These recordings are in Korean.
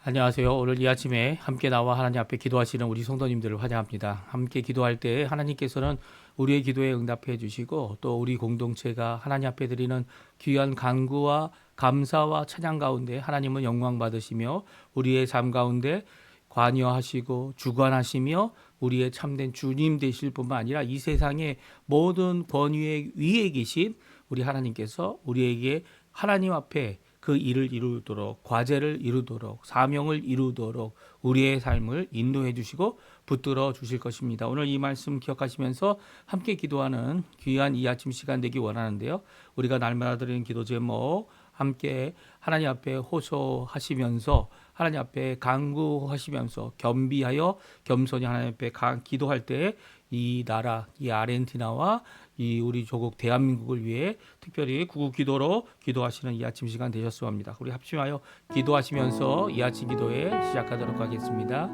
안녕하세요. 오늘 이 아침에 함께 나와 하나님 앞에 기도하시는 우리 성도님들을 환영합니다. 함께 기도할 때 하나님께서는 우리의 기도에 응답해 주시고 또 우리 공동체가 하나님 앞에 드리는 귀한 간구와 감사와 찬양 가운데 하나님은 영광 받으시며 우리의 삶 가운데 관여하시고 주관하시며 우리의 참된 주님 되실 뿐만 아니라 이 세상의 모든 권위의 위에 계신 우리 하나님께서 우리에게 하나님 앞에 그 일을 이루도록, 과제를 이루도록, 사명을 이루도록 우리의 삶을 인도해 주시고 붙들어 주실 것입니다. 오늘 이 말씀 기억하시면서 함께 기도하는 귀한 이 아침 시간 되기 원하는데요. 우리가 날마다 드리는 기도 제목 함께 하나님 앞에 호소하시면서 하나님 앞에 간구하시면서 겸비하여 겸손히 하나님 앞에 기도할 때 이 나라, 이 아르헨티나와 이 우리 조국 대한민국을 위해 특별히 구국 기도로 기도하시는 이 아침 시간 되셨으면 합니다. 우리 합심하여 기도하시면서 이 아침 기도에 시작하도록 하겠습니다.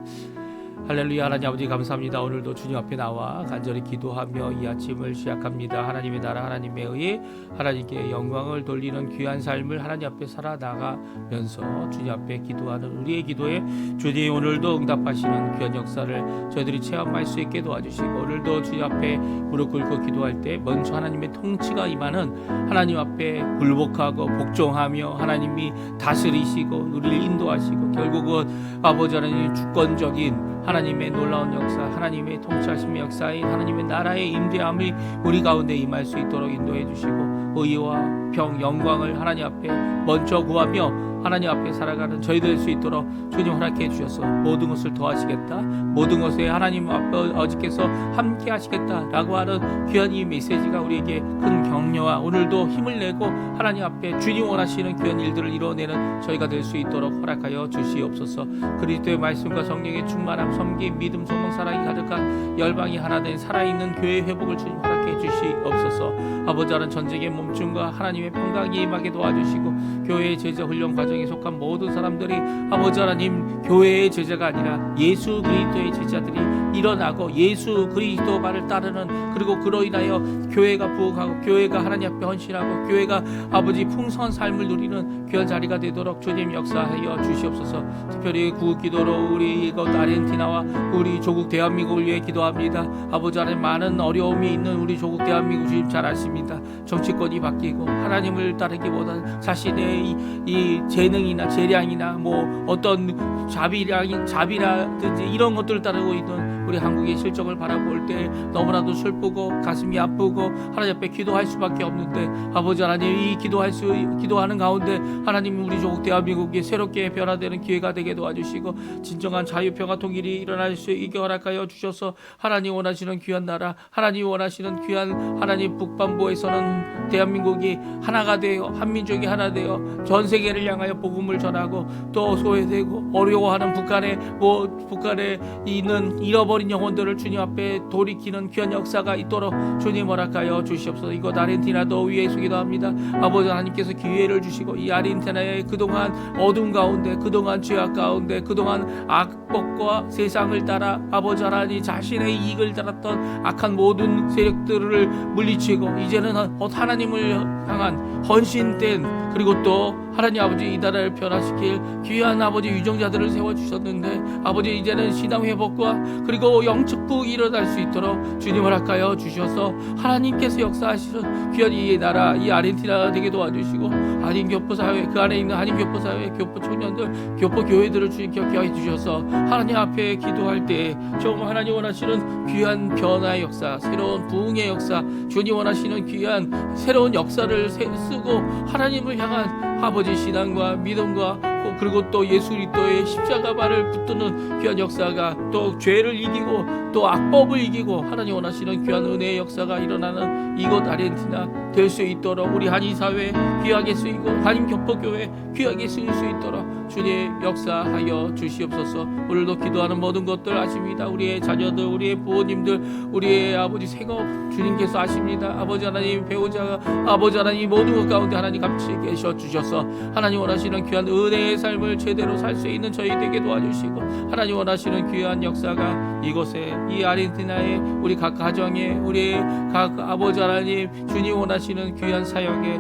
할렐루야. 하나님 아버지 감사합니다. 오늘도 주님 앞에 나와 간절히 기도하며 이 아침을 시작합니다. 하나님의 나라 하나님의 의 하나님께 영광을 돌리는 귀한 삶을 하나님 앞에 살아나가면서 주님 앞에 기도하는 우리의 기도에 주님 오늘도 응답하시는 귀한 역사를 저희들이 체험할 수 있게 도와주시고 오늘도 주님 앞에 무릎 꿇고 기도할 때 먼저 하나님의 통치가 임하는 하나님 앞에 굴복하고 복종하며 하나님이 다스리시고 우리를 인도하시고 결국은 아버지 하나님 주권적인 하나님의 놀라운 역사, 하나님의 통치하심의 역사인 하나님의 나라의 임재함이 우리 가운데 임할 수 있도록 인도해 주시고 의와 평, 영광을 하나님 앞에 먼저 구하며 하나님 앞에 살아가는 저희 될 수 있도록 주님 허락해 주셔서 모든 것을 더하시겠다, 모든 것에 하나님 앞에 아버지께서 함께 하시겠다라고 하는 귀한 이 메시지가 우리에게 큰 격려와 오늘도 힘을 내고 하나님 앞에 주님 원하시는 귀한 일들을 이뤄내는 저희가 될 수 있도록 허락하여 주시옵소서. 그리스도의 말씀과 성령의 충만함, 섬김, 믿음, 소망, 사랑이 가득한 열방이 하나 된 살아있는 교회의 회복을 주님 허락해 주시옵소서. 아버지 하나님 전쟁의 몸춤과 하나님의 평강이 임하게 도와주시고 교회의 제자 훈련 과정에 속한 모든 사람들이 아버지 하나님 교회의 제자가 아니라 예수 그리스도의 제자들이 일어나고 예수 그리스도 말을 따르는 그리고 그로 인하여 교회가 부흥하고 교회가 하나님 앞에 헌신하고 교회가 아버지 풍성한 삶을 누리는 귀한 자리가 되도록 주님 역사하여 주시옵소서. 특별히 구기도로 우리 이곳 아르헨티나와 우리 조국 대한민국을 위해 기도합니다. 아버지 하나님 많은 어려움이 있는 우리 조국 대한민국 주님 잘 아십니다. 정치권이 바뀌고 하나님을 따르기보다는 자신의 이 재능이나 재량이나 뭐 어떤 자비라든지 이런 것들을 따르고 있는 우리 한국의 실정을 바라볼 때 너무나도 슬프고 가슴이 아프고 하나님 앞에 기도할 수밖에 없는데 아버지 하나님 이 기도하는 가운데 하나님 우리 조국 대한민국이 새롭게 변화되는 기회가 되게 도와주시고 진정한 자유평화 통일이 일어날 수 있게 허락하여 주셔서 하나님 원하시는 귀한 나라, 하나님 원하시는 귀한 하나님 북반부에서는 대한민국이 하나가 되어 한민족이 하나 되어 전 세계를 향하여 복음을 전하고 또 소외되고 어려워하는 북한에 있는 잃어버린 영혼들을 주님 앞에 돌이키는 귀한 역사가 있도록 주님 허락하여 주시옵소서. 이곳 아르헨티나도 위에 서기도 합니다. 아버지 하나님께서 기회를 주시고 이 아르헨티나의 그동안 어둠 가운데 그동안 죄악 가운데 그동안 악법과 세상을 따라 아버지 하나님 자신의 이익을 따랐던 악한 모든 세력들을 물리치고 이제는 하나님을 향한 헌신된 그리고 또 하나님 아버지 이 나라를 변화시킬 귀한 아버지 유정자들을 세워주셨는데 아버지 이제는 신앙 회복과 그리고 영적 부흥이 일어날 수 있도록 주님 허락하여 주셔서 하나님께서 역사하시는 귀한 이 나라 이 아르헨티나 되게 도와주시고 한인교포사회 그 안에 있는 한인교포사회 교포 청년들 교포 교회들을 주님 기억해 주셔서 하나님 앞에 기도할 때 정말 하나님 원하시는 귀한 변화의 역사 새로운 부흥의 역사 주님 원하시는 귀한 새로운 역사를 쓰고 하나님을 향한 아버지 신앙과 믿음과 그리고 또 예수 그리스도의 십자가 발을 붙드는 귀한 역사가 또 죄를 이기고 또 악법을 이기고 하나님 원하시는 귀한 은혜의 역사가 일어나는 이곳 아르헨티나 될 수 있도록 우리 한인사회 귀하게 쓰이고 한인교포교회 귀하게 쓰일 수 있도록 주님 역사하여 주시옵소서. 오늘도 기도하는 모든 것들 아십니다. 우리의 자녀들 우리의 부모님들 우리의 아버지 생업 주님께서 아십니다. 아버지 하나님 배우자가 아버지 하나님 모든 것 가운데 하나님 같이 계셔 주셔서 하나님 원하시는 귀한 은혜의 삶을 제대로 살 수 있는 저희 되게 도와주시고 하나님 원하시는 귀한 역사가 이곳에 이 아르헨티나의 우리 각 가정에 우리 각 아버지 하나님 주님 원하시는 귀한 사역에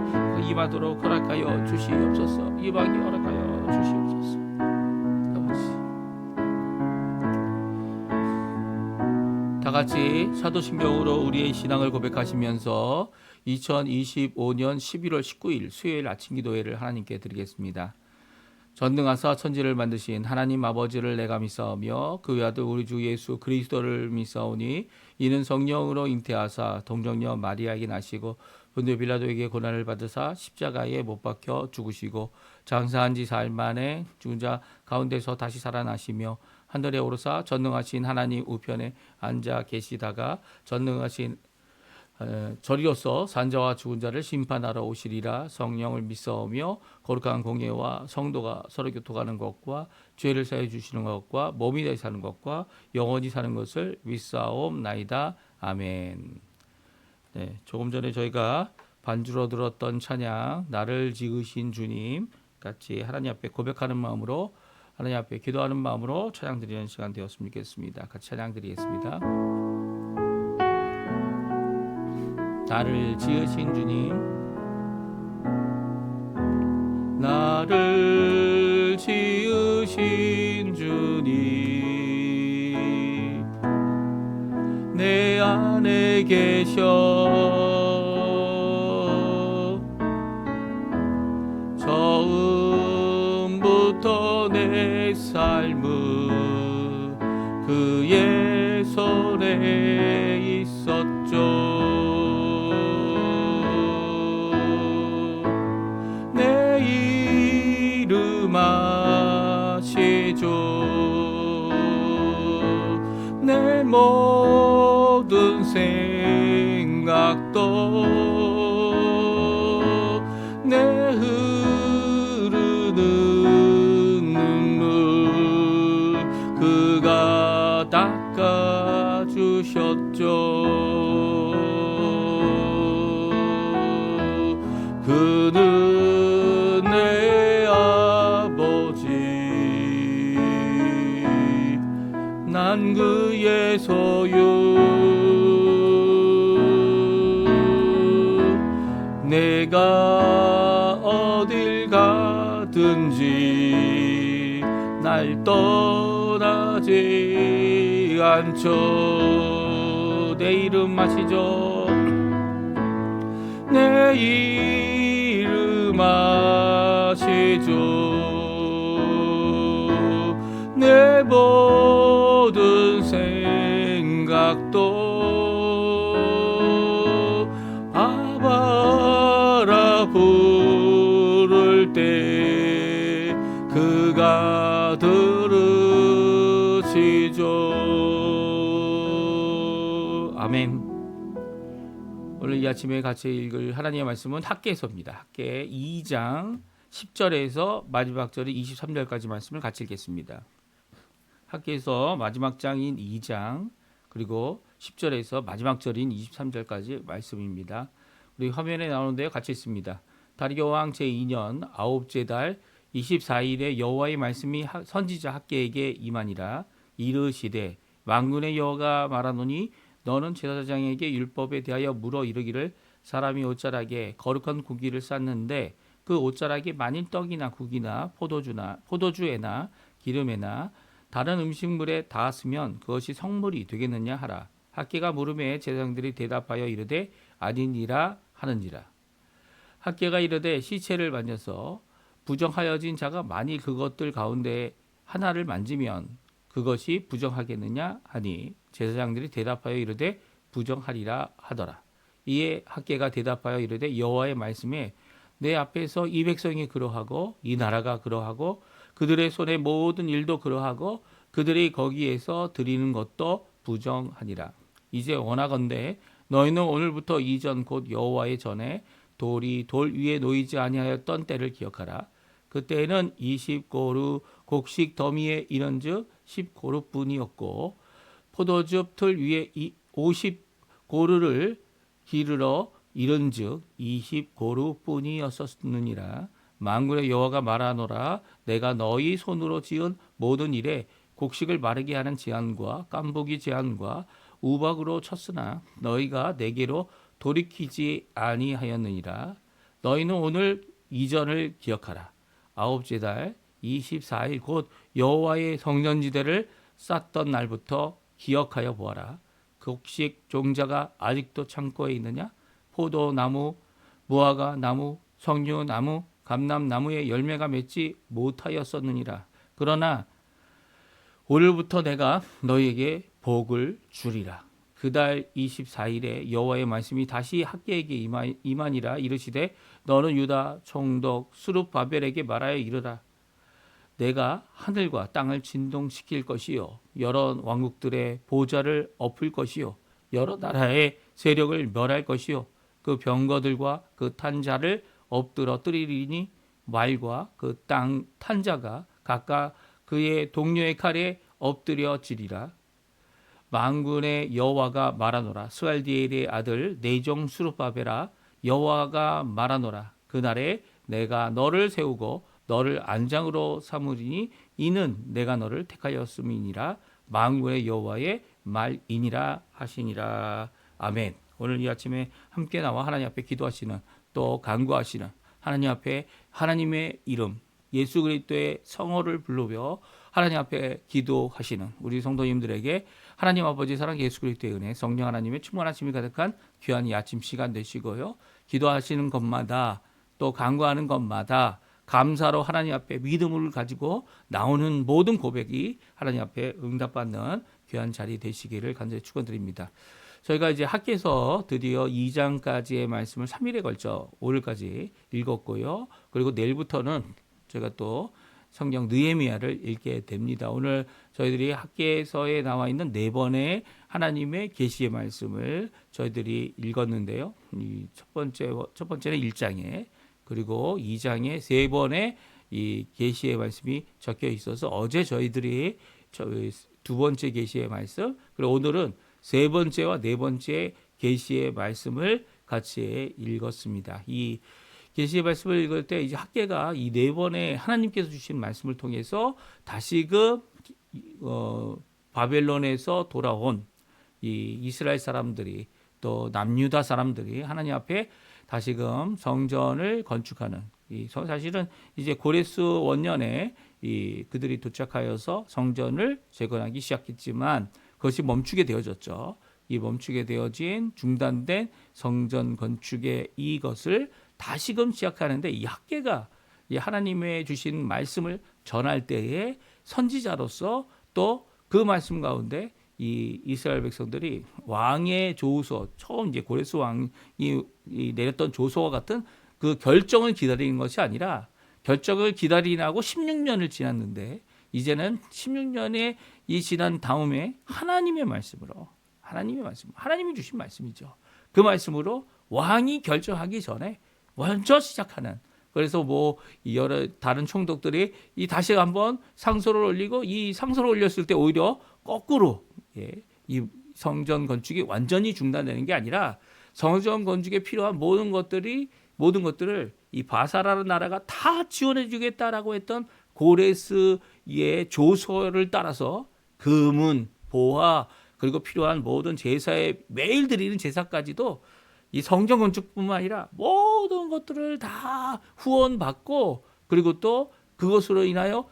임하도록 허락하여 주시옵소서. 임하게 허락하여 주시옵소서. 다 같이 사도신경으로 우리의 신앙을 고백하시면서 2025년 11월 19일 수요일 아침 기도회를 하나님께 드리겠습니다. 전능하사 천지를 만드신 하나님 아버지를 내가 믿사오며 그 외아들 우리 주 예수 그리스도를 믿사오니 이는 성령으로 잉태하사 동정녀 마리아에게 나시고 본디오 빌라도에게 고난을 받으사 십자가에 못 박혀 죽으시고 장사한 지 사흘 만에 죽은 자 가운데서 다시 살아나시며 하늘에 오르사 전능하신 하나님 우편에 앉아 계시다가 전능하신 저리로서 산자와 죽은 자를 심판하러 오시리라. 성령을 믿사오며 거룩한 공예와 성도가 서로 교통하는 것과 죄를 사해 주시는 것과 몸이 되어 사는 것과 영원히 사는 것을 믿사옵나이다. 아멘. 네, 조금 전에 저희가 반주로 들었던 찬양 나를 지으신 주님 같이 하나님 앞에 고백하는 마음으로 하나님 앞에 기도하는 마음으로 찬양 드리는 시간 되었으면 좋겠습니다. 같이 찬양 드리겠습니다. 나를 지으신 주님, 나를 지으신 주님, 내 안에 계셔 처음부터 내 삶은 그의 손에 있었죠. 아시죠. 내 모든 생각도 내 흐르는 눈물 그가 닦아주셨죠. 그는 내 난 그의 소유 내가 어딜 가든지 날 떠나지 않죠. 내 이름 아시죠? 내 이름 아시죠? 내 모든 생각도 아바라 부를 때 그가 들으시죠. 아멘. 오늘 이 아침에 같이 읽을 하나님의 말씀은 학개서입니다. 학개 2장 10절에서 마지막 절의 23절까지 말씀을 같이 읽겠습니다. 학개서 마지막 장인 2장 그리고 10절에서 마지막 절인 23절까지 말씀입니다. 우리 화면에 나오는데요. 같이 있습니다. 다리오 왕 제2년 아홉째 달 24일에 여호와의 말씀이 선지자 학개에게 임하니라. 이르시되 만군의 여호와가 말하노니 너는 제사장에게 율법에 대하여 물어 이르기를 사람이 옷자락에 거룩한 고기를 쌌는데 그 옷자락이 만일 떡이나 국이나 포도주에나 기름에나 다른 음식물에 닿았으면 그것이 성물이 되겠느냐 하라. 학개가 물음에 제사장들이 대답하여 이르되 아니니라 하는지라. 학개가 이르되 시체를 만져서 부정하여진 자가 만일 그것들 가운데 하나를 만지면 그것이 부정하겠느냐 하니 제사장들이 대답하여 이르되 부정하리라 하더라. 이에 학개가 대답하여 이르되 여호와의 말씀에 내 앞에서 이 백성이 그러하고 이 나라가 그러하고 그들의 손의 모든 일도 그러하고 그들이 거기에서 드리는 것도 부정하니라. 이제 원하건대 너희는 오늘부터 이전 곧 여호와의 전에 돌이 돌 위에 놓이지 아니하였던 때를 기억하라. 그때에는 20고루 곡식 더미에 이른즉 10고루뿐이었고 포도즙 틀 위에 50고루를 기르러 이른즉 20고루뿐이었었느니라. 만군의 여호와가 말하노라. 내가 너희 손으로 지은 모든 일에 곡식을 마르게 하는 제한과 깐보기 제한과 우박으로 쳤으나 너희가 내게로 돌이키지 아니하였느니라. 너희는 오늘 이전을 기억하라. 아홉째 달 24일 곧 여호와의 성전지대를 쌓던 날부터 기억하여 보아라. 곡식 종자가 아직도 창고에 있느냐? 포도나무, 무화과 나무, 석류나무, 감람나무의 열매가 맺지 못하였었느니라. 그러나 오늘부터 내가 너희에게 복을 주리라. 그달 24일에 여호와의 말씀이 다시 학개에게 임하니라. 이르시되 너는 유다 총독 스룹바벨에게 말하여 이르라. 내가 하늘과 땅을 진동시킬 것이요 여러 왕국들의 보좌를 엎을 것이요 여러 나라의 세력을 멸할 것이요 그 병거들과 그 탄자를 엎드러뜨리리니 말과 그 땅 탄자가 각각 그의 동료의 칼에 엎드려지리라. 만군의 여호와가 말하노라. 스알디엘의 아들 내종 수르바벨아, 여호와가 말하노라. 그날에 내가 너를 세우고 너를 안장으로 삼으리니 이는 내가 너를 택하였음이니라. 만군의 여호와의 말이니라 하시니라. 아멘. 오늘 이 아침에 함께 나와 하나님 앞에 기도하시는, 또 간구하시는, 하나님 앞에 하나님의 이름 예수 그리스도의 성호를 부르며 하나님 앞에 기도하시는 우리 성도님들에게 하나님 아버지 사랑, 예수 그리스도의 은혜, 성령 하나님의 충만하심이 가득한 귀한 이 아침 시간 되시고요. 기도하시는 것마다, 또 간구하는 것마다 감사로 하나님 앞에 믿음을 가지고 나오는 모든 고백이 하나님 앞에 응답받는 귀한 자리 되시기를 간절히 축원드립니다. 저희가 이제 학교에서 드디어 2장까지의 말씀을 3일에 걸쳐 오늘까지 읽었고요. 그리고 내일부터는 제가 또 성경 느헤미야를 읽게 됩니다. 오늘 저희들이 학계서에 나와 있는 4번의 하나님의 계시의 말씀을 저희들이 읽었는데요. 이 첫 번째는 1장에, 그리고 2장에 3번의 이 계시의 말씀이 적혀 있어서 어제 저희들이 두 번째 계시의 말씀, 그리고 오늘은 3번째와 4번째 계시의 말씀을 같이 읽었습니다. 이 계시의 말씀을 읽을 때 이제 학계가 이 4번의 하나님께서 주신 말씀을 통해서 다시금 바벨론에서 돌아온 이 이스라엘 사람들이, 또 남유다 사람들이 하나님 앞에 다시금 성전을 건축하는, 사실은 이제 고레스 원년에 그들이 도착하여서 성전을 재건하기 시작했지만 그것이 멈추게 되어졌죠. 이 멈추게 되어진 중단된 성전 건축의 이것을 다시금 시작하는데, 이 학계가 이 하나님의 주신 말씀을 전할 때에 선지자로서 또 그 말씀 가운데 이 이스라엘 백성들이 왕의 조서, 처음 이제 고레스 왕이 내렸던 조서와 같은 그 결정을 기다리는 것이 아니라, 결정을 기다리라고 16년을 지났는데 이제는 16년의 이 지난 다음에 하나님의 말씀으로, 하나님이 주신 말씀이죠. 그 말씀으로 왕이 결정하기 전에 먼저 시작하는, 그래서 여러 다른 총독들이 이 다시 한번 상소를 올리고, 이 상소를 올렸을 때 오히려 거꾸로 이 성전 건축이 완전히 중단되는 게 아니라 성전 건축에 필요한 모든 것들을 이 바사라는 나라가 다 지원해 주겠다라고 했던 고레스의 조서를 따라서 금은, 보화, 그리고 필요한 모든 제사에 매일 드리는 제사까지도 이 성전 건축뿐만 아니라 모든 것들을 다 후원받고, 그리고 또 그것으로 인하여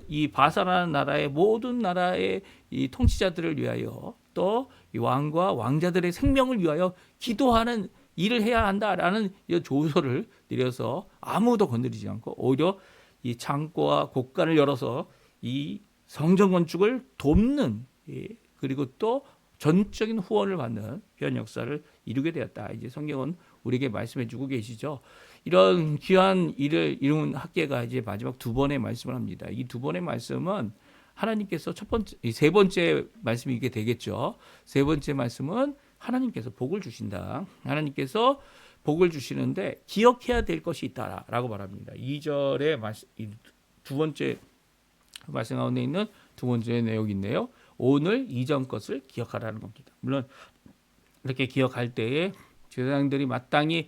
이 바사라는 나라의 모든 나라의 이 통치자들을 위하여, 또 이 왕과 왕자들의 생명을 위하여 기도하는 일을 해야 한다라는 이 조서를 내려서 아무도 건드리지 않고 오히려 이 창고와 곳간을 열어서 이 성전 건축을 돕는, 그리고 또 전적인 후원을 받는 귀한 역사를 이루게 되었다. 이제 성경은 우리에게 말씀해주고 계시죠. 이런 귀한 일을 이룬 학계가 이제 마지막 2번의 말씀을 합니다. 이 2번의 말씀은 하나님께서 세 번째 말씀이 이게 되겠죠. 세 번째 말씀은 하나님께서 복을 주신다. 하나님께서 복을 주시는데 기억해야 될 것이 있다라고 말합니다. 2절의 두 번째 말씀 가운데 있는 두 번째 내용인데요. 오늘 이전 것을 기억하라는 겁니다. 물론 이렇게 기억할 때에 제사장들이 마땅히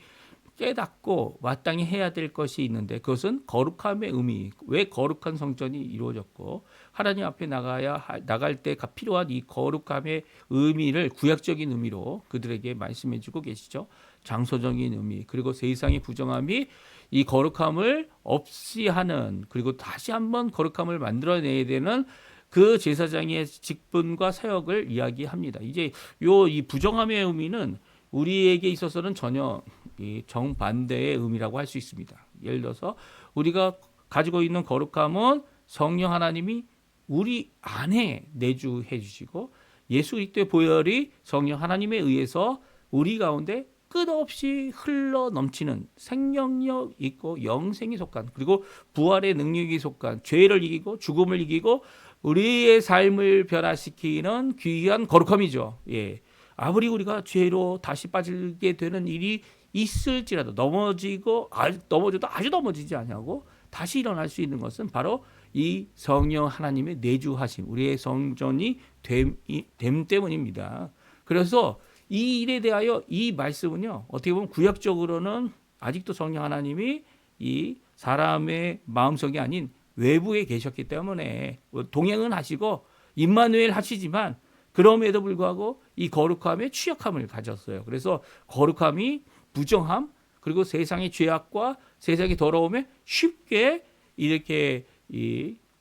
깨닫고 마땅히 해야 될 것이 있는데, 그것은 거룩함의 의미, 왜 거룩한 성전이 이루어졌고 하나님 앞에 나갈 때 필요한 이 거룩함의 의미를 구약적인 의미로 그들에게 말씀해 주고 계시죠. 장소적인 의미, 그리고 세상의 부정함이 이 거룩함을 없이 하는, 그리고 다시 한번 거룩함을 만들어내야 되는 그 제사장의 직분과 사역을 이야기합니다. 이제 이 부정함의 의미는 우리에게 있어서는 전혀 이 정반대의 의미라고 할 수 있습니다. 예를 들어서 우리가 가지고 있는 거룩함은 성령 하나님이 우리 안에 내주해 주시고 예수 그리스도의 보혈이 성령 하나님에 의해서 우리 가운데 끝없이 흘러 넘치는 생명력 있고 영생이 속한, 그리고 부활의 능력이 속한, 죄를 이기고 죽음을 이기고 우리의 삶을 변화시키는 귀한 거룩함이죠. 예. 아무리 우리가 죄로 다시 빠지게 되는 일이 있을지라도 넘어져도 아주 넘어지지 아니하고 다시 일어날 수 있는 것은 바로 이 성령 하나님의 내주하심, 우리의 성전이 됨 때문입니다. 그래서 이 일에 대하여 이 말씀은요, 어떻게 보면 구약적으로는 아직도 성령 하나님이 이 사람의 마음속이 아닌 외부에 계셨기 때문에 동행은 하시고 임마누엘 하시지만 그럼에도 불구하고 이 거룩함에 취약함을 가졌어요. 그래서 거룩함이 부정함, 그리고 세상의 죄악과 세상의 더러움에 쉽게 이렇게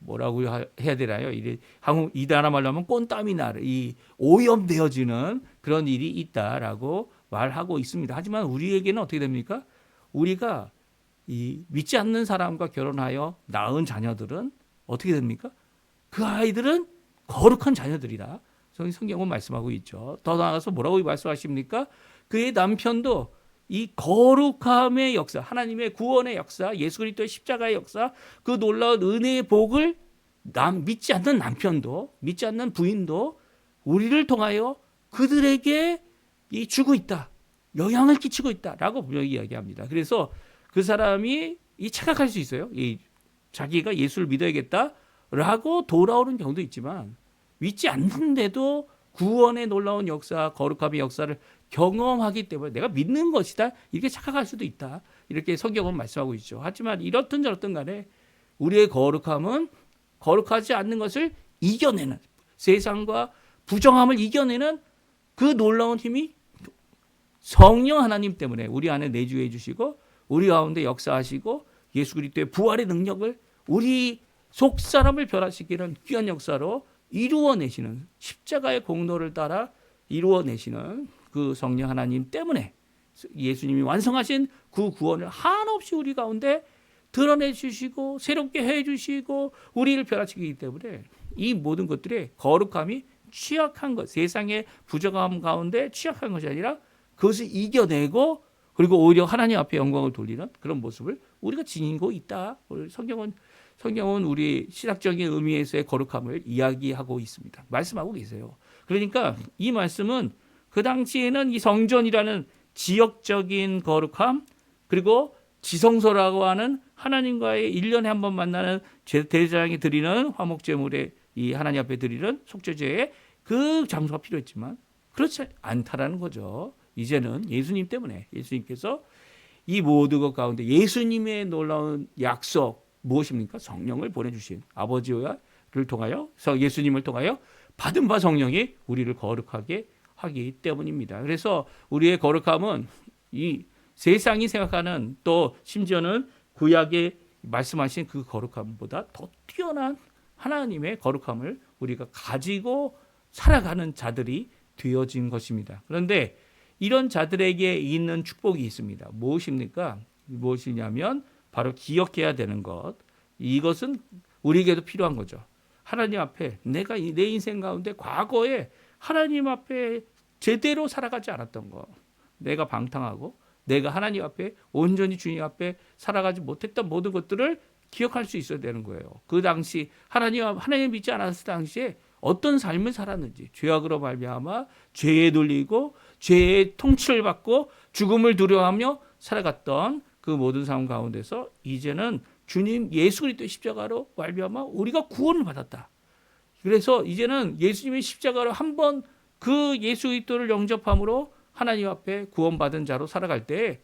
뭐라고 해야 되나요? 이 나라 말로 하면 꼰땀이 나를 오염되어지는 그런 일이 있다라고 말하고 있습니다. 하지만 우리에게는 어떻게 됩니까? 우리가 믿지 않는 사람과 결혼하여 낳은 자녀들은 어떻게 됩니까? 그 아이들은 거룩한 자녀들이다. 성경은 말씀하고 있죠. 더 나아가서 뭐라고 말씀하십니까? 그의 남편도 이 거룩함의 역사, 하나님의 구원의 역사, 예수 그리스도의 십자가의 역사, 그 놀라운 은혜의 복을 믿지 않는 남편도, 믿지 않는 부인도 우리를 통하여 그들에게 주고 있다, 영향을 끼치고 있다라고 분명히 이야기합니다. 그래서 그 사람이 착각할 수 있어요. 자기가 예수를 믿어야겠다라고 돌아오는 경우도 있지만 믿지 않는데도 구원의 놀라운 역사, 거룩함의 역사를 경험하기 때문에 내가 믿는 것이다, 이렇게 착각할 수도 있다, 이렇게 성경은 말씀하고 있죠. 하지만 이렇든 저렇든 간에 우리의 거룩함은 거룩하지 않는 것을 이겨내는, 세상과 부정함을 이겨내는 그 놀라운 힘이 성령 하나님 때문에 우리 안에 내주해 주시고 우리 가운데 역사하시고 예수 그리스도의 부활의 능력을 우리 속 사람을 변화시키는 귀한 역사로 이루어내시는, 십자가의 공로를 따라 이루어내시는 그 성령 하나님 때문에 예수님이 완성하신 그 구원을 한없이 우리 가운데 드러내 주시고 새롭게 해 주시고 우리를 변화시키기 때문에 이 모든 것들의 거룩함이 취약한 것, 세상의 부정함 가운데 취약한 것이 아니라 그것을 이겨내고 그리고 오히려 하나님 앞에 영광을 돌리는 그런 모습을 우리가 지니고 있다. 성경은 우리 신학적인 의미에서의 거룩함을 이야기하고 있습니다. 말씀하고 계세요. 그러니까 이 말씀은 그 당시에는 이 성전이라는 지역적인 거룩함, 그리고 지성소라고 하는 하나님과의 1년에 한 번 만나는 대제사장이 드리는 화목제물에 이 하나님 앞에 드리는 속죄제에 그 장소가 필요했지만 그렇지 않다라는 거죠. 이제는 예수님 때문에, 예수님께서 이 모든 것 가운데 예수님의 놀라운 약속 무엇입니까? 성령을 보내주신 아버지를 통하여, 예수님을 통하여 받은 바 성령이 우리를 거룩하게 하기 때문입니다. 그래서 우리의 거룩함은 이 세상이 생각하는, 또 심지어는 구약에 말씀하신 그 거룩함보다 더 뛰어난 하나님의 거룩함을 우리가 가지고 살아가는 자들이 되어진 것입니다. 그런데 이런 자들에게 있는 축복이 있습니다. 무엇입니까? 무엇이냐면 바로 기억해야 되는 것. 이것은 우리에게도 필요한 거죠. 하나님 앞에 내가 내 인생 가운데 과거에 하나님 앞에 제대로 살아가지 않았던 것, 내가 방탕하고 내가 하나님 앞에 온전히 주님 앞에 살아가지 못했던 모든 것들을 기억할 수 있어야 되는 거예요. 그 당시 하나님 믿지 않았을 당시에 어떤 삶을 살았는지, 죄악으로 말미암아 죄에 눌리고 죄의 통치를 받고 죽음을 두려워하며 살아갔던 그 모든 삶 가운데서 이제는 주님 예수 그리스도의 십자가로 말미암아 우리가 구원을 받았다. 그래서 이제는 예수님의 십자가로 한번 그 예수 그리스도를 영접함으로 하나님 앞에 구원받은 자로 살아갈 때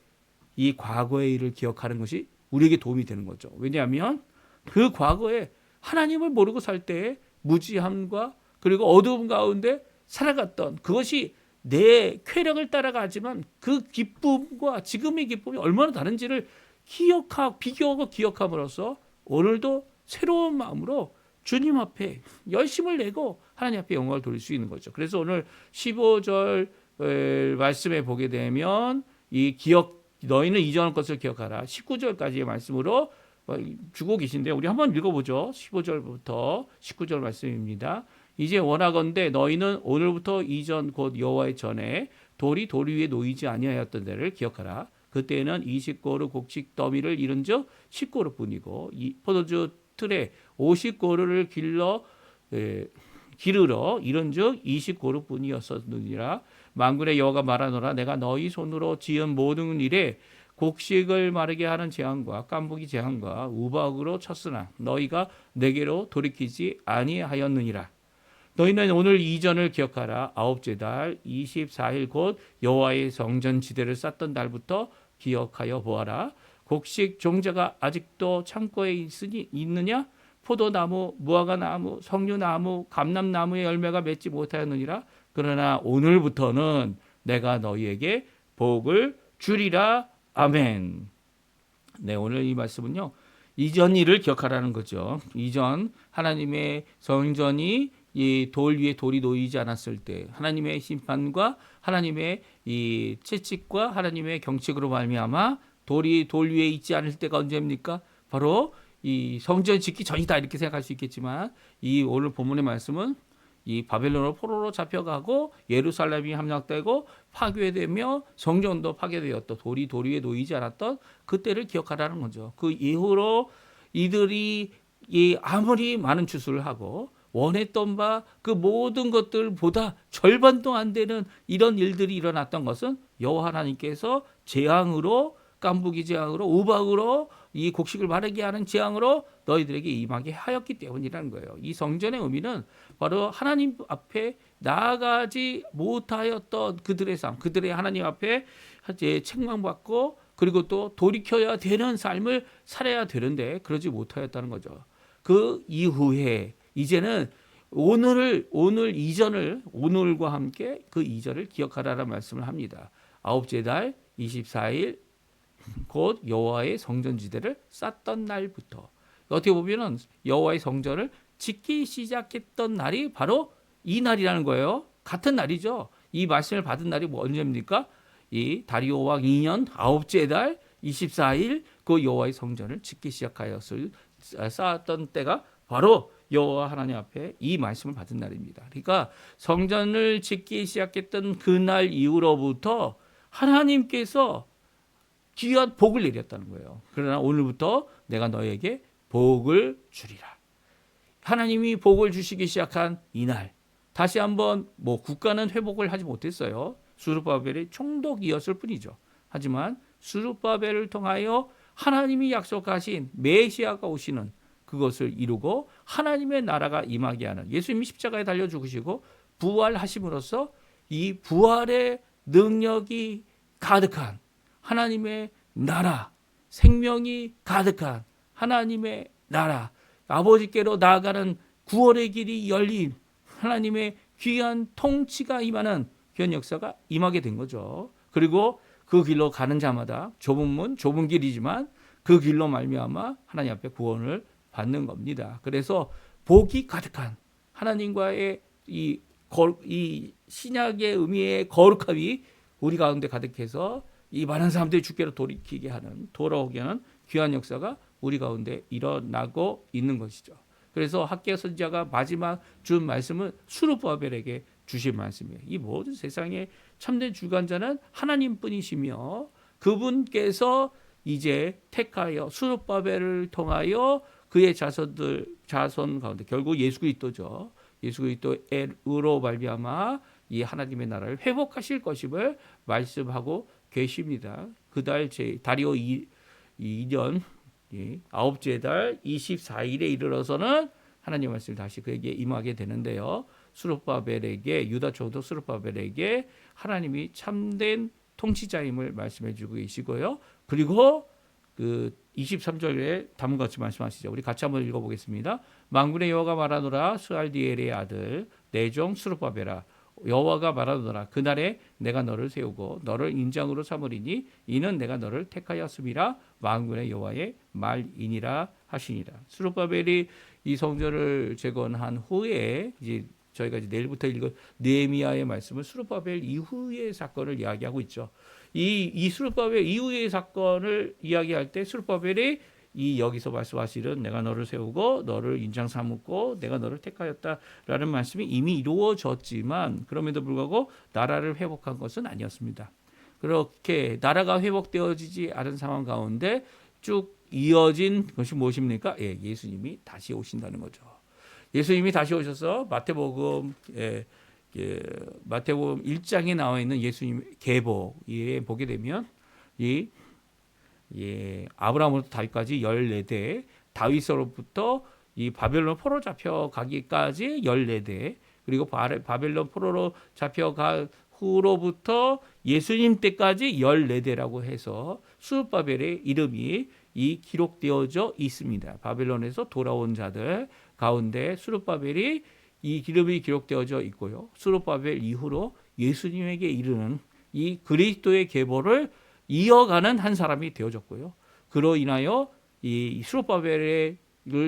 이 과거의 일을 기억하는 것이 우리에게 도움이 되는 거죠. 왜냐하면 그 과거에 하나님을 모르고 살 때의 무지함과 그리고 어두움 가운데 살아갔던 그것이 내 쾌락을 따라가지만 그 기쁨과 지금의 기쁨이 얼마나 다른지를 비교하고 기억함으로써 오늘도 새로운 마음으로 주님 앞에 열심을 내고 하나님 앞에 영광을 돌릴 수 있는 거죠. 그래서 오늘 15절 말씀에 보게 되면 이 기억 너희는 이전 것을 기억하라. 19절까지의 말씀으로 주고 계신데 우리 한번 읽어보죠. 15절부터 19절 말씀입니다. 이제 원하건대 너희는 오늘부터 이전 곧 여호와의 전에 돌이 돌 위에 놓이지 아니하였던 데를 기억하라. 그때는 20고루 곡식 더미를 이른즉 10고루뿐이고 이 포도주 틀에 50고루를 기르러 이른즉 20고루뿐이었느니라. 만군의 여호와가 말하노라. 내가 너희 손으로 지은 모든 일에 곡식을 마르게 하는 재앙과 깐부기 재앙과 우박으로 쳤으나 너희가 내게로 돌이키지 아니하였느니라. 너희는 오늘 이전을 기억하라. 아홉째 달 24일 곧 여호와의 성전 지대를 쌓던 달부터 기억하여 보아라. 곡식 종자가 아직도 창고에 있느냐? 포도나무, 무화과나무, 석류나무, 감람나무의 열매가 맺지 못하였느니라. 그러나 오늘부터는 내가 너희에게 복을 주리라. 아멘. 네, 오늘 이 말씀은요. 이전 일을 기억하라는 거죠. 이전 하나님의 성전이 이 돌 위에 돌이 놓이지 않았을 때 하나님의 심판과 하나님의 이 채찍과 하나님의 경책으로 말미암아 돌이 돌 위에 있지 않을 때가 언제입니까? 바로 이 성전 짓기 전이다 이렇게 생각할 수 있겠지만 이 오늘 본문의 말씀은 이 바벨론으로 포로로 잡혀가고 예루살렘이 함락되고 파괴되며 성전도 파괴되었던 돌이 돌 위에 놓이지 않았던 그때를 기억하라는 거죠. 그 이후로 이들이 이 아무리 많은 추수를 하고 원했던 바 그 모든 것들보다 절반도 안 되는 이런 일들이 일어났던 것은 여호와 하나님께서 재앙으로 깐부기 재앙으로 우박으로 이 곡식을 마르게 하는 재앙으로 너희들에게 임하게 하였기 때문이라는 거예요. 이 성전의 의미는 바로 하나님 앞에 나아가지 못하였던 그들의 삶, 그들의 하나님 앞에 책망받고 그리고 또 돌이켜야 되는 삶을 살아야 되는데 그러지 못하였다는 거죠. 그 이후에 이제는 오늘 이전을 오늘과 함께 그 이전을 기억하라는 말씀을 합니다. 아홉째 달 24일 곧 여호와의 성전지대를 쌓던 날부터 어떻게 보면은 여호와의 성전을 짓기 시작했던 날이 바로 이 날이라는 거예요. 같은 날이죠. 이 말씀을 받은 날이 언제입니까? 이 다리오 왕 2년 아홉째 달 24일 그 여호와의 성전을 짓기 시작하였을 쌓았던 때가 바로 여호와 하나님 앞에 이 말씀을 받은 날입니다. 그러니까 성전을 짓기 시작했던 그날 이후로부터 하나님께서 귀한 복을 내렸다는 거예요. 그러나 오늘부터 내가 너에게 복을 주리라. 하나님이 복을 주시기 시작한 이날 다시 한번 국가는 회복을 하지 못했어요. 스룹바벨의 총독이었을 뿐이죠. 하지만 스룹바벨을 통하여 하나님이 약속하신 메시아가 오시는 그것을 이루고 하나님의 나라가 임하게 하는 예수님이 십자가에 달려 죽으시고 부활하심으로써 이 부활의 능력이 가득한 하나님의 나라, 생명이 가득한 하나님의 나라, 아버지께로 나아가는 구원의 길이 열린 하나님의 귀한 통치가 임하는 귀한 역사가 임하게 된 거죠. 그리고 그 길로 가는 자마다 좁은 문, 좁은 길이지만 그 길로 말미암아 하나님 앞에 구원을 받는 겁니다. 그래서 복이 가득한 하나님과의 이 신약의 의미의 거룩함이 우리 가운데 가득해서 이 많은 사람들이 주께로 돌이키게 하는 돌아오게 하는 귀한 역사가 우리 가운데 일어나고 있는 것이죠. 그래서 학개 선지자가 마지막 준 말씀은 스룹바벨에게 주신 말씀이에요. 이 모든 세상의 참된 주관자는 하나님뿐이시며 그분께서 이제 택하여 스룹바벨을 통하여 그의 자손 가운데 결국 예수 그리스도죠. 예수 그리스도로 말미암아 이 하나님의 나라를 회복하실 것임을 말씀하고 계십니다. 그달 다리오 2년 아홉째 달 24일에 이르러서는 하나님 말씀이 다시 그에게 임하게 되는데요. 스룹바벨에게 유다 총독 스룹바벨에게 하나님이 참된 통치자임을 말씀해 주고 계시고요. 그리고 그 23절에 다음과 같이 말씀하시죠. 우리 같이 한번 읽어보겠습니다. 만군의 여호와가 말하노라 스알디엘의 아들 내 종 스룹바벨아 여호와가 말하노라. 그날에 내가 너를 세우고 너를 인장으로 삼으리니 이는 내가 너를 택하였음이라. 만군의 여호와의 말이니라 하시니라. 스룹바벨이 이 성전을 재건한 후에 이제 저희가 이제 내일부터 읽을 느헤미야의 말씀은 스룹바벨 이후의 사건을 이야기하고 있죠. 이 스룹바벨 이후의 사건을 이야기할 때 스룹바벨이 이 여기서 말씀하시는 내가 너를 세우고 너를 인장 삼고 내가 너를 택하였다라는 말씀이 이미 이루어졌지만 그럼에도 불구하고 나라를 회복한 것은 아니었습니다. 그렇게 나라가 회복되어지지 않은 상황 가운데 쭉 이어진 것이 무엇입니까? 예, 예수님이 다시 오신다는 거죠. 예수님이 다시 오셔서 마태복음 1장에 나와 있는 예수님 계보에 보게 되면 아브라함부터 다윗까지 14대, 다윗으로부터 이 바벨론 포로 잡혀가기까지 14대, 그리고 바벨론 포로로 잡혀가 후로부터 예수님 때까지 14대라고 해서 스룹바벨의 이름이 이 기록되어져 있습니다. 바벨론에서 돌아온 자들 가운데 스룹바벨이 이 이름이 기록되어져 있고요. 스룹바벨 이후로 예수님에게 이르는 이 그리스도의 계보를 이어가는 한 사람이 되어졌고요. 그로 인하여 이 스룹바벨을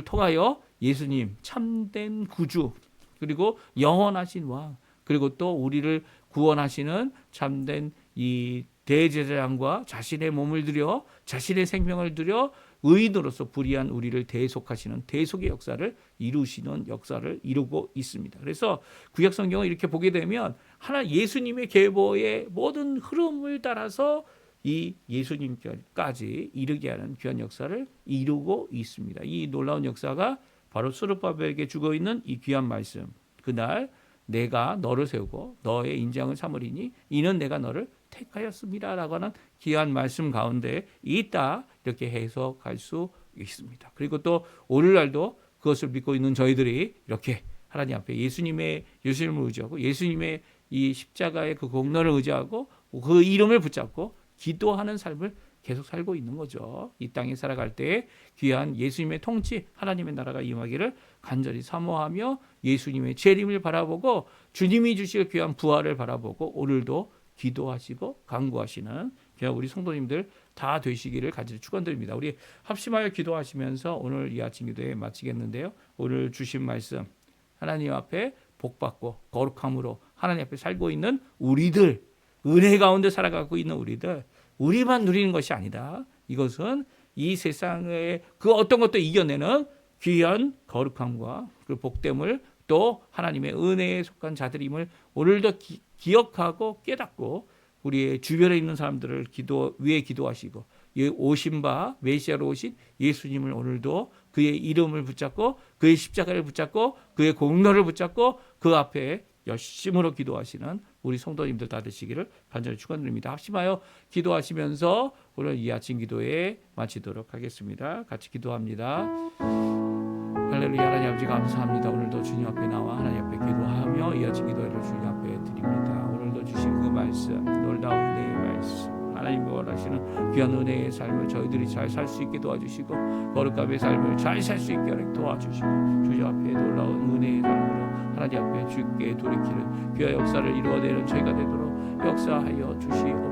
통하여 예수님 참된 구주 그리고 영원하신 왕 그리고 또 우리를 구원하시는 참된 이 대제사장과 자신의 몸을 들여 자신의 생명을 들여 의인으로서 불의한 우리를 대속하시는 대속의 역사를 이루시는 역사를 이루고 있습니다. 그래서 구약 성경을 이렇게 보게 되면 하나 예수님의 계보의 모든 흐름을 따라서 이 예수님까지 이르게 하는 귀한 역사를 이루고 있습니다. 이 놀라운 역사가 바로 스룹바벨에게 주고 있는 이 귀한 말씀. 그날 내가 너를 세우고 너의 인장을 삼으리니 이는 내가 너를 택하였습니다라고 하는 귀한 말씀 가운데 있다 이렇게 해석할 수 있습니다. 그리고 또 오늘날도 그것을 믿고 있는 저희들이 이렇게 하나님 앞에 예수님을 의지하고 예수님의 이 십자가의 그 공로를 의지하고 그 이름을 붙잡고 기도하는 삶을 계속 살고 있는 거죠. 이 땅에 살아갈 때 귀한 예수님의 통치, 하나님의 나라가 임하기를 간절히 사모하며 예수님의 재림을 바라보고 주님이 주실 귀한 부활을 바라보고 오늘도 기도하시고 간구하시는 귀한 우리 성도님들 다 되시기를 간절히 축원드립니다. 우리 합심하여 기도하시면서 오늘 이 아침 기도에 마치겠는데요. 오늘 주신 말씀 하나님 앞에 복받고 거룩함으로 하나님 앞에 살고 있는 우리들 은혜 가운데 살아가고 있는 우리만 누리는 것이 아니다. 이것은 이 세상의 그 어떤 것도 이겨내는 귀한 거룩함과 그 복됨을 또 하나님의 은혜에 속한 자들임을 오늘도 기억하고 깨닫고 우리의 주변에 있는 사람들을 위해 기도하시고 오신 바 메시아로 오신 예수님을 오늘도 그의 이름을 붙잡고 그의 십자가를 붙잡고 그의 공로를 붙잡고 그 앞에 열심으로 기도하시는 우리 성도님들 다 되시기를 간절히 축원드립니다. 합심하여 기도하시면서 오늘 이 아침 기도에 마치도록 하겠습니다. 같이 기도합니다. 할렐루야. 하나님 아버지 감사합니다. 오늘도 주님 앞에 나와 하나님 앞에 기도하며 이 아침 기도를 주님 앞에 드립니다. 오늘도 주신 그 말씀 놀라운 은혜의 말씀 하나님이 원하시는 귀한 은혜의 삶을 저희들이 잘 살 수 있게 도와주시고 거룩함의 삶을 잘 살 수 있게 도와주시고 주님 앞에 놀라운 은혜의 삶으로 하나님 앞에 주께 돌이키는 귀한 역사를 이루어내는 저희가 되도록 역사하여 주시옵소서.